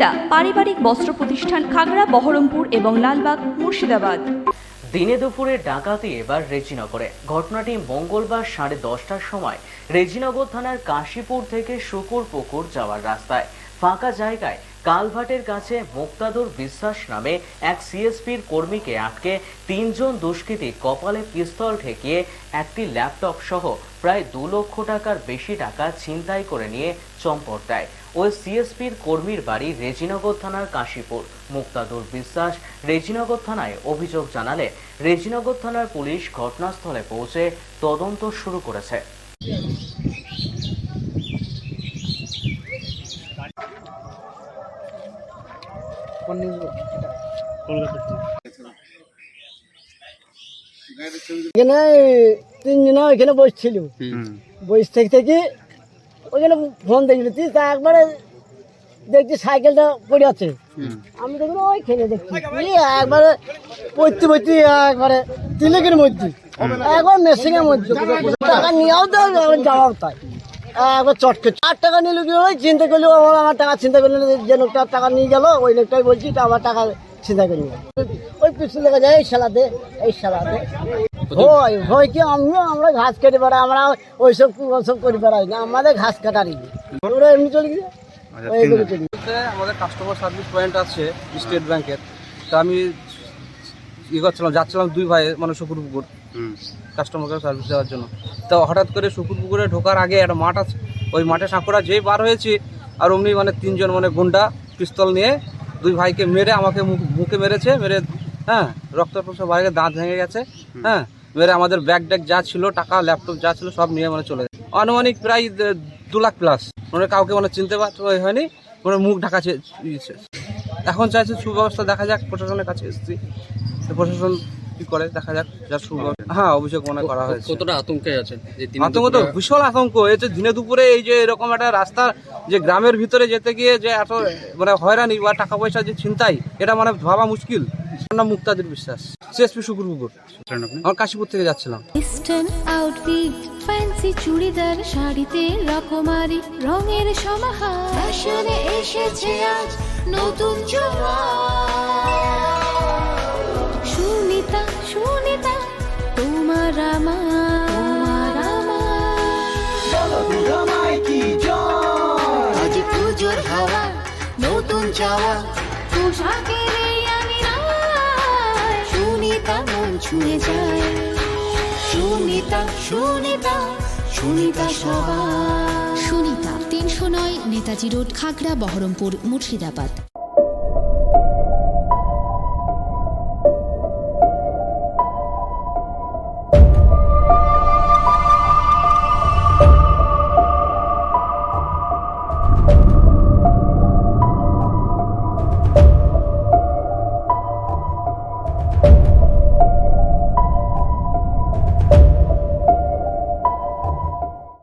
সুনিতা পারিবারিক বস্ত্র প্রতিষ্ঠান, খাগড়া, বহরমপুর এবং লালবাগ, মুর্শিদাবাদ। দিনে দুপুরে ডাকাতি এবার রেজিনগরে। ঘটনাটি মঙ্গলবার 10:30টার সময় রেজিনগর থানার কাশীপুর থেকে শুকুরপুকুর যাওয়ার রাস্তায় ফাঁকা জায়গায় কালভার্টের কাছে মুক্তাদুর বিশ্বাস নামে এক সিএসপির কর্মীকে আটকে 3 জন দুষ্কৃতী কপালে পিস্তল ঠেকিয়ে একটি ল্যাপটপ সহ প্রায় 2 লক্ষ টাকার বেশি টাকা ছিনতাই করে নিয়ে চম্পট দেয়। ওই সিএসপির কর্মীর বাড়ি রেজিনগর থানার কাশীপুর। মুক্তাদুর বিশ্বাস রেজিনগর থানায় অভিযোগ জানালে রেজিনগর থানার পুলিশ ঘটনাস্থলে পৌঁছে তদন্ত শুরু করেছে। এখানে 3 জন এখানে বসছিল, বসে থেকে ওইখানে ফোন দেখলি তা একবারে দেখছি সাইকেলটা পড়ে আছে। আমি দেখুন ওইখানে দেখছি একবারে পড়তে একবারে তিলেকের মধ্যে একবার মেশিনের মধ্যে টাকা নিয়েও তো যাওয়াও তাই একবার চটকে 8 টাকা নিল কি ওই চিন্তা করলো আমার টাকা চিন্তা করলো, যে লোকটা টাকা নিয়ে গেল ওই লোকটাই বলছি আমার টাকা চিন্তা করি ওই পিছু লেগে যায় এই সালাতে হয় কি আমরা ঘাস কেটে বেড়াই, আমরা ওইসব করে বেড়াই না, আমাদের ঘাস কাটারি ওরা এমনি চলে গিয়ে আমাদের কাস্টমার সার্ভিস পয়েন্ট আছে স্টেট ব্যাংকের। তো আমি যাচ্ছিলাম 2 ভাই মানে শুকুরপুকুর কাস্টমারকে সার্ভিস দেওয়ার জন্য। তো হঠাৎ করে শুকুরপুকুরে ঢোকার আগে একটা মাঠ আছে, ওই মাঠে সাঁকড়া যেই বার হয়েছি আর অমনি মানে 3 জন মানে গুন্ডা পিস্তল নিয়ে 2 ভাইকে মেরে আমাকে মুখে মেরেছে, মেরে রক্ত বাইরে দাঁত ভেঙে গেছে, মেরে আমাদের ব্যাগ ট্যাগ যা ছিল টাকা ল্যাপটপ যা ছিল সব নিয়ে মানে চলে যায়। আনুমানিক প্রায় 2 লাখ প্লাস। মানে কাউকে মানে চিনতে হয়নি, মানে মুখ ঢাকা এখন চাইছে সুব্যবস্থা দেখা যাক, প্রশাসনের কাছে এসেছি, প্রশাসন কি করে দেখা যাক, যার সুব্যবস্থা অভিযোগ মনে করা হয়েছে। কতটা আতঙ্কে আছেন? আতঙ্ক তো বিশাল আতঙ্ক। এই যে দিনে দুপুরে এই যে এরকম একটা রাস্তা, যে গ্রামের ভিতরে যেতে গিয়ে যে এত মানে হয়রানি বা টাকা পয়সা যে ছিনতাই, এটা মানে ভাবা মুশকিল। নাম মুক্তাদুর বিশ্বাস, সিএসপি শুকুরপুকুর। আমার কাশীপুর থেকে যাচ্ছিলাম। ইস্টার্ন আউটফিট, ফ্যান্সি চুড়িদার, শাড়িতে রকমারি রঙের সমাহার, ফ্যাশনে এসেছে আজ নতুন সুনিতা তোমার আমার আজ পুজোর হাওয়া, নতুন চাওয়া পোশাকের সুনিতা মন ছুঁয়ে যায়। সুনিতা সবার। সুনিতা 309 নেতাজি রোড, খাগড়া, বহরমপুর, মুর্শিদাবাদ।